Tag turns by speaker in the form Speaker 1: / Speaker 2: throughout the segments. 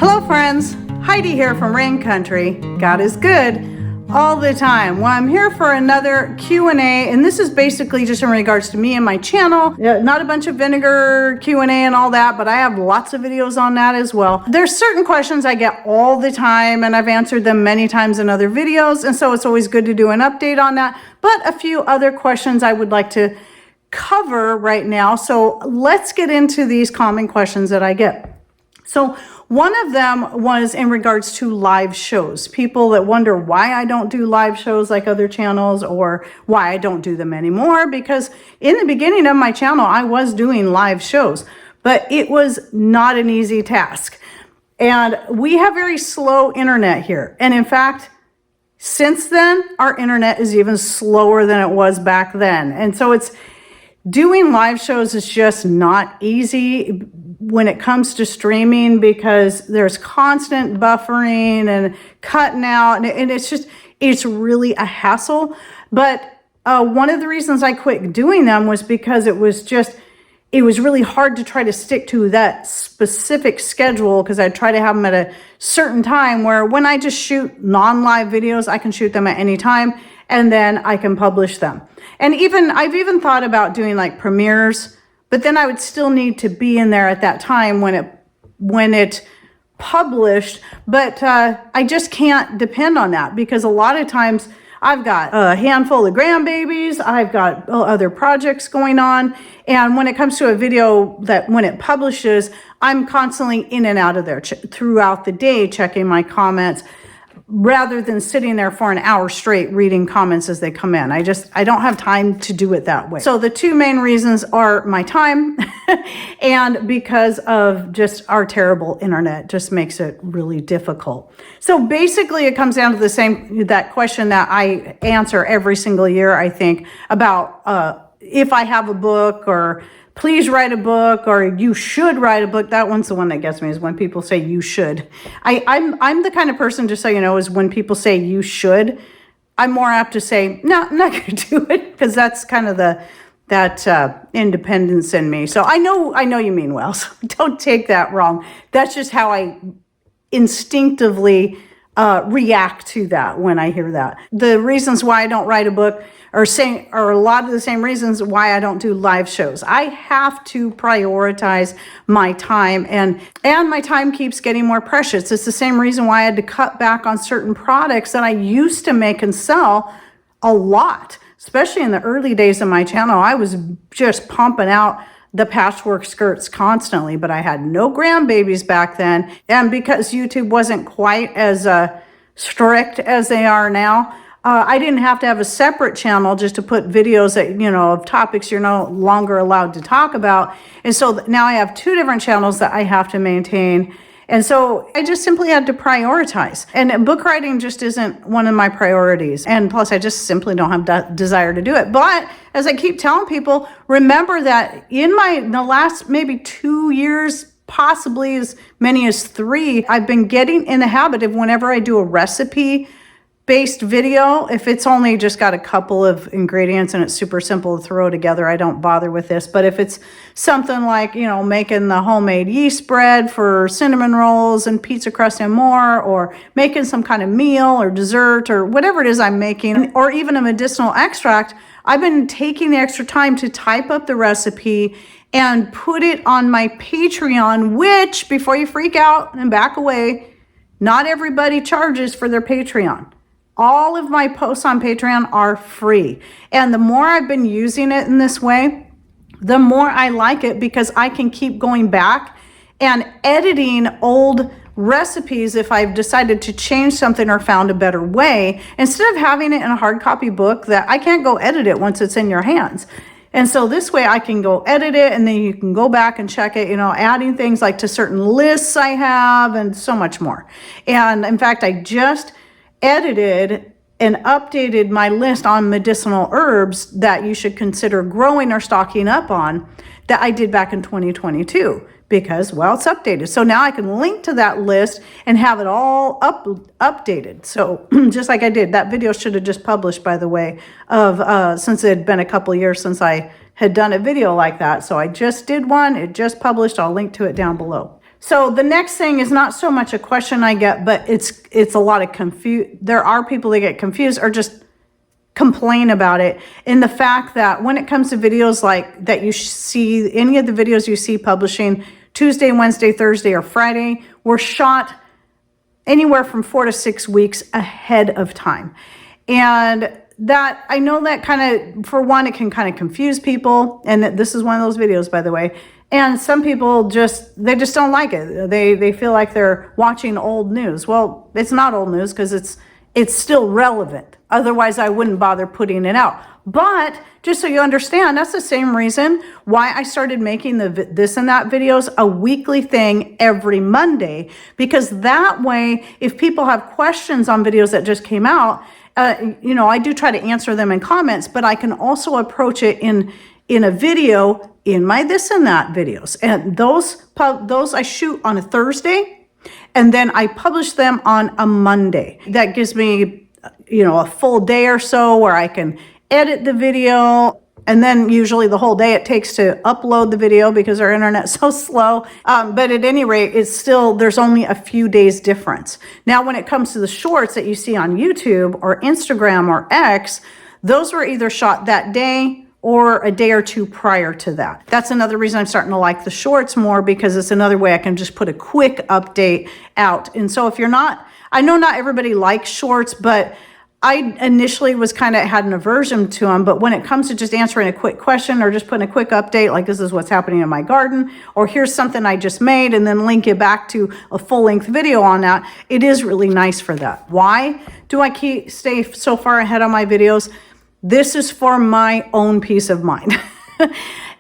Speaker 1: Hello friends, Heidi here from Rain Country. God is good all the time. Well, I'm here for another Q&A, and this is basically just in regards to me and my channel. Not a bunch of vinegar Q&A and all that, but I have lots of videos on that as well. There's certain questions I get all the time, and I've answered them many times in other videos, and so it's always good to do an update on that. But a few other questions I would like to cover right now. So let's get into these common questions that I get. So one of them was in regards to live shows. People that wonder why I don't do live shows like other channels, or why I don't do them anymore, because in the beginning of my channel, I was doing live shows, but it was not an easy task. And we have very slow internet here. And in fact, since then, our internet is even slower than it was back then. And so doing live shows is just not easy when it comes to streaming, because there's constant buffering and cutting out, and it's really a hassle. But one of the reasons I quit doing them was because it was really hard to try to stick to that specific schedule, because I try to have them at a certain time, where when I just shoot non-live videos, I can shoot them at any time and then I can publish them. And I've even thought about doing like premieres, but then I would still need to be in there at that time when it published. But I just can't depend on that, because a lot of times I've got a handful of grandbabies, I've got other projects going on. And when it comes to a video that when it publishes, I'm constantly in and out of there throughout the day, checking my comments, rather than sitting there for an hour straight reading comments as they come in. I don't have time to do it that way. So the two main reasons are my time and because of just our terrible internet just makes it really difficult. So basically it comes down to that question that I answer every single year, I think, about if I have a book, or please write a book, or you should write a book. That one's the one that gets me, is when people say you should. I'm the kind of person, just so you know, is when people say you should, I'm more apt to say, no, I'm not going to do it, because that's kind of that independence in me. So I know you mean well, so don't take that wrong. That's just how I instinctively react to that when I hear that. The reasons why I don't write a book are a lot of the same reasons why I don't do live shows. I have to prioritize my time, and my time keeps getting more precious. It's the same reason why I had to cut back on certain products that I used to make and sell a lot, especially in the early days of my channel. I was just pumping out the patchwork skirts constantly, but I had no grandbabies back then. And because YouTube wasn't quite as strict as they are now, I didn't have to have a separate channel just to put videos that, of topics you're no longer allowed to talk about. And so now I have two different channels that I have to maintain. And so I just simply had to prioritize. And book writing just isn't one of my priorities. And plus, I just simply don't have that desire to do it. But as I keep telling people, remember that in the last maybe 2 years, possibly as many as 3, I've been getting in the habit of, whenever I do a recipe-based video, if it's only just got a couple of ingredients and it's super simple to throw together, I don't bother with this. But if it's something like, making the homemade yeast bread for cinnamon rolls and pizza crust and more, or making some kind of meal or dessert or whatever it is I'm making, or even a medicinal extract, I've been taking the extra time to type up the recipe and put it on my Patreon, which, before you freak out and back away, not everybody charges for their Patreon. All of my posts on Patreon are free. And the more I've been using it in this way, the more I like it, because I can keep going back and editing old recipes if I've decided to change something or found a better way, instead of having it in a hard copy book that I can't go edit it once it's in your hands. And so this way I can go edit it, and then you can go back and check it, adding things like to certain lists I have, and so much more. And in fact, I just edited and updated my list on medicinal herbs that you should consider growing or stocking up on, that I did back in 2022, because, well, it's updated. So now I can link to that list and have it all updated. So just like I did, that video should have just published, by the way, since it had been a couple years since I had done a video like that. So I just did one, it just published, I'll link to it down below. So the next thing is not so much a question I get, but it's a lot of there are people that get confused or just complain about it, in the fact that when it comes to videos like that, you see any of the videos you see publishing Tuesday, Wednesday, Thursday, or Friday were shot anywhere from 4 to 6 weeks ahead of time. And that, I know that kind of, for one, it can kind of confuse people. And this is one of those videos, by the way. And some people they just don't like it. They feel like they're watching old news. Well, it's not old news because it's still relevant. Otherwise, I wouldn't bother putting it out. But just so you understand, that's the same reason why I started making the this and that videos a weekly thing every Monday. Because that way, if people have questions on videos that just came out, I do try to answer them in comments, but I can also approach it in a video in my this and that videos. And those I shoot on a Thursday, and then I publish them on a Monday. That gives me, a full day or so where I can edit the video, and then usually the whole day it takes to upload the video because our internet's so slow. But at any rate, there's only a few days difference. Now, when it comes to the shorts that you see on YouTube or Instagram or X, those were either shot that day or a day or two prior to that. That's another reason I'm starting to like the shorts more, because it's another way I can just put a quick update out. And so if you're not, I know not everybody likes shorts, but I initially had an aversion to them, but when it comes to just answering a quick question or just putting a quick update, like this is what's happening in my garden, or here's something I just made, and then link it back to a full-length video on that, it is really nice for that. Why do I stay so far ahead on my videos? This is for my own peace of mind.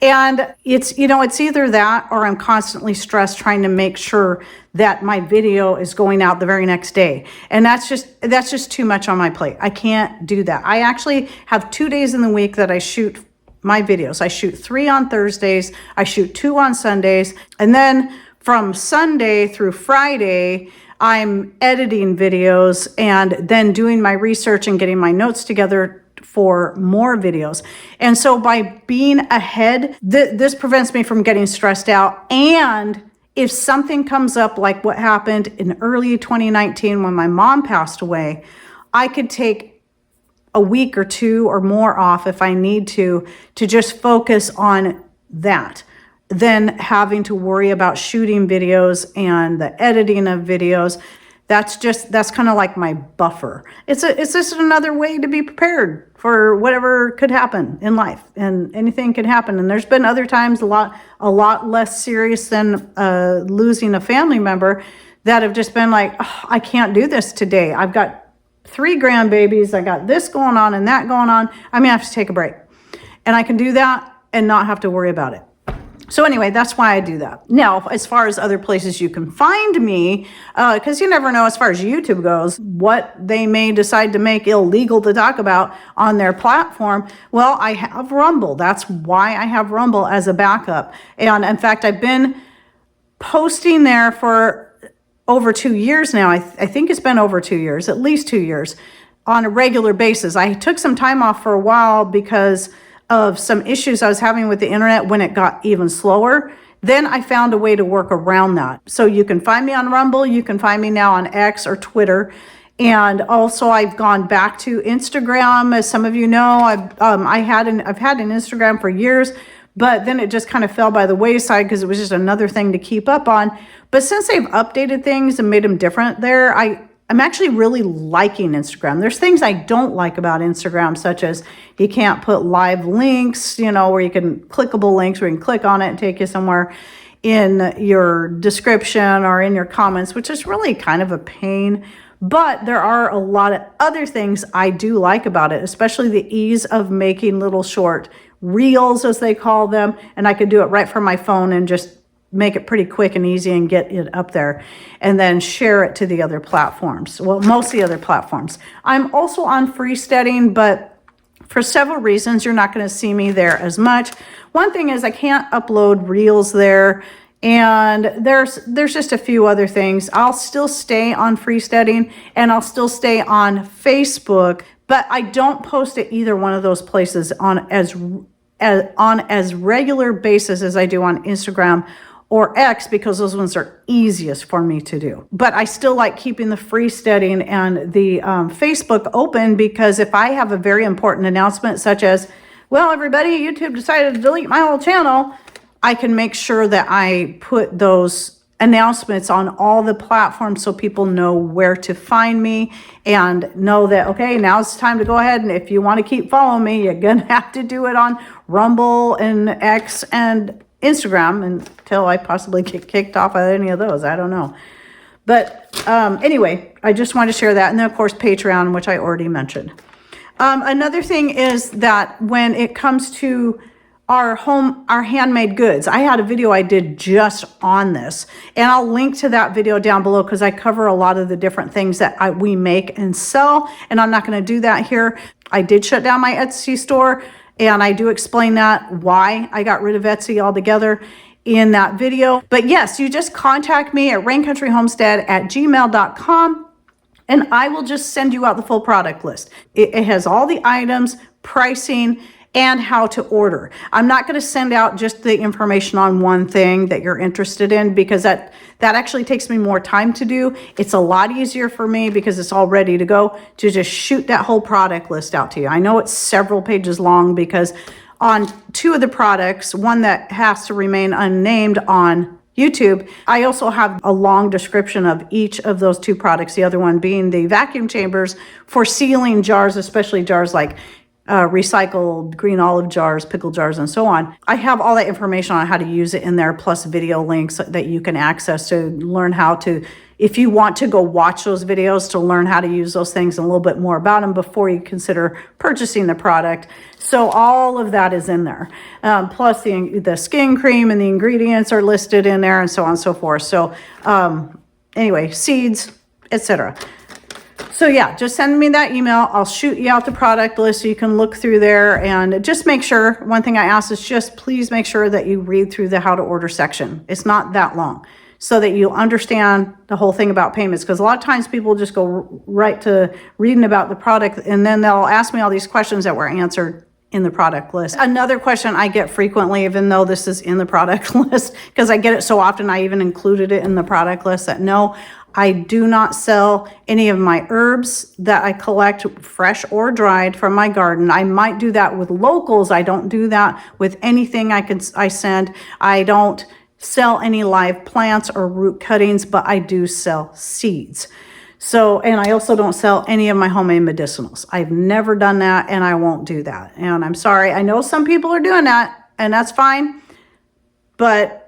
Speaker 1: And it's either that or I'm constantly stressed trying to make sure that my video is going out the very next day. And that's just too much on my plate. I can't do that. I actually have 2 days in the week that I shoot my videos. I shoot 3 on Thursdays, I shoot 2 on Sundays, and then from Sunday through Friday, I'm editing videos and then doing my research and getting my notes together for more videos. And so by being ahead, this prevents me from getting stressed out. And if something comes up like what happened in early 2019 when my mom passed away, I could take a week or 2 or more off if I need to just focus on that, than having to worry about shooting videos and the editing of videos. That's kind of like my buffer. It's just another way to be prepared for whatever could happen in life, and anything could happen. And there's been other times a lot less serious than losing a family member that have just been like, oh, I can't do this today. I've got 3 grandbabies. I got this going on and that going on. I have to take a break, and I can do that and not have to worry about it. So anyway, that's why I do that. Now, as far as other places you can find me, because you never know as far as YouTube goes, what they may decide to make illegal to talk about on their platform. Well, I have Rumble. That's why I have Rumble as a backup. And in fact, I've been posting there for over 2 years now. I think it's been over 2 years, at least 2 years, on a regular basis. I took some time off for a while because of some issues I was having with the internet when it got even slower. Then I found a way to work around that. So you can find me on Rumble. You can find me now on X or Twitter. And also I've gone back to Instagram. As some of you know, I've had an Instagram for years, but then it just kind of fell by the wayside because it was just another thing to keep up on. But since they've updated things and made them different there, I'm actually really liking Instagram. There's things I don't like about Instagram, such as you can't put live links, where you can clickable links where you can click on it and take you somewhere in your description or in your comments, which is really kind of a pain. But there are a lot of other things I do like about it, especially the ease of making little short reels, as they call them. And I could do it right from my phone and just make it pretty quick and easy and get it up there, and then share it to the other platforms. Well, most of the other platforms. I'm also on Freesteading, but for several reasons, you're not going to see me there as much. One thing is I can't upload reels there, and there's just a few other things. I'll still stay on Freesteading, and I'll still stay on Facebook, but I don't post at either one of those places on as regular basis as I do on Instagram or X because those ones are easiest for me to do. But I still like keeping the free studying and the Facebook open, because if I have a very important announcement such as, well, everybody, YouTube decided to delete my whole channel, I can make sure that I put those announcements on all the platforms so people know where to find me and know that, okay, now it's time to go ahead, and if you want to keep following me, you're gonna have to do it on Rumble and X and Instagram until I possibly get kicked off of any of those. I don't know. But anyway, I just wanted to share that. And then of course, Patreon, which I already mentioned. Another thing is that when it comes to our handmade goods, I had a video I did just on this, and I'll link to that video down below because I cover a lot of the different things that we make and sell, and I'm not going to do that here. I did shut down my Etsy store, and I do explain that, why I got rid of Etsy altogether in that video. But yes, you just contact me at raincountryhomestead@gmail.com, and I will just send you out the full product list. It has all the items, pricing, and how to order. I'm not going to send out just the information on one thing that you're interested in, because that actually takes me more time to do. It's a lot easier for me because it's all ready to go to just shoot that whole product list out to you. I know it's several pages long because on 2 of the products, one that has to remain unnamed on YouTube, I also have a long description of each of those 2 products, the other one being the vacuum chambers for sealing jars, especially jars like recycled green olive jars, pickle jars, and so on. I have all that information on how to use it in there, plus video links that you can access to learn how to, if you want to go watch those videos to learn how to use those things and a little bit more about them before you consider purchasing the product. So all of that is in there. Plus the skin cream and the ingredients are listed in there, and so on and so forth. So anyway, seeds, etc. So yeah, just send me that email. I'll shoot you out the product list so you can look through there, and just make sure, one thing I ask is just please make sure that you read through the how to order section. It's not that long, so that you understand the whole thing about payments, because a lot of times people just go right to reading about the product, and then they'll ask me all these questions that were answered in the product list. Another question I get frequently, even though this is in the product list, because I get it so often, I even included it in the product list, that no, I do not sell any of my herbs that I collect fresh or dried from my garden. I might do that with locals. I don't do that with anything I send. I don't sell any live plants or root cuttings, but I do sell seeds. So, and I also don't sell any of my homemade medicinals. I've never done that, and I won't do that. And I'm sorry. I know some people are doing that, and that's fine, but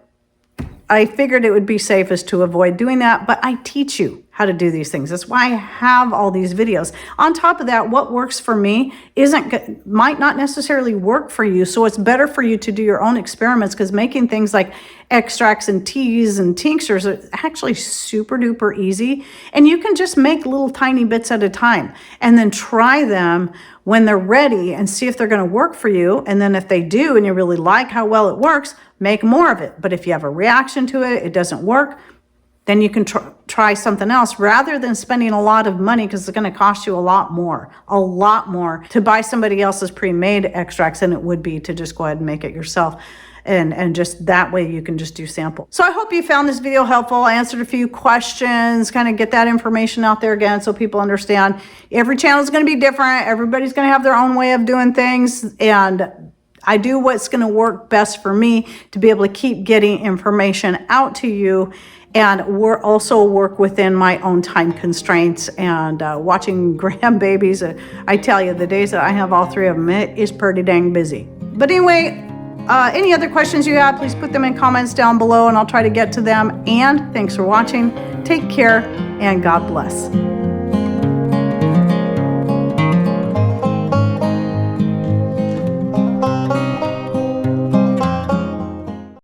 Speaker 1: I figured it would be safest to avoid doing that, but I teach you how to do these things. That's why I have all these videos. On top of that, what works for me might not necessarily work for you, so it's better for you to do your own experiments, because making things like extracts and teas and tinctures are actually super duper easy, and you can just make little tiny bits at a time and then try them when they're ready and see if they're going to work for you. And then if they do and you really like how well it works, make more of it. But if you have a reaction to it, it doesn't work, then you can try something else, rather than spending a lot of money, because it's going to cost you a lot more to buy somebody else's pre-made extracts than it would be to just go ahead and make it yourself. And just that way you can just do samples. So I hope you found this video helpful. I answered a few questions, kind of get that information out there again so people understand. Every channel is going to be different. Everybody's going to have their own way of doing things, and I do what's going to work best for me to be able to keep getting information out to you, and we're also work within my own time constraints. And watching grandbabies, I tell you, the days that I have all 3 of them, it is pretty dang busy. But anyway, any other questions you have, please put them in comments down below, and I'll try to get to them. And thanks for watching. Take care, and God bless.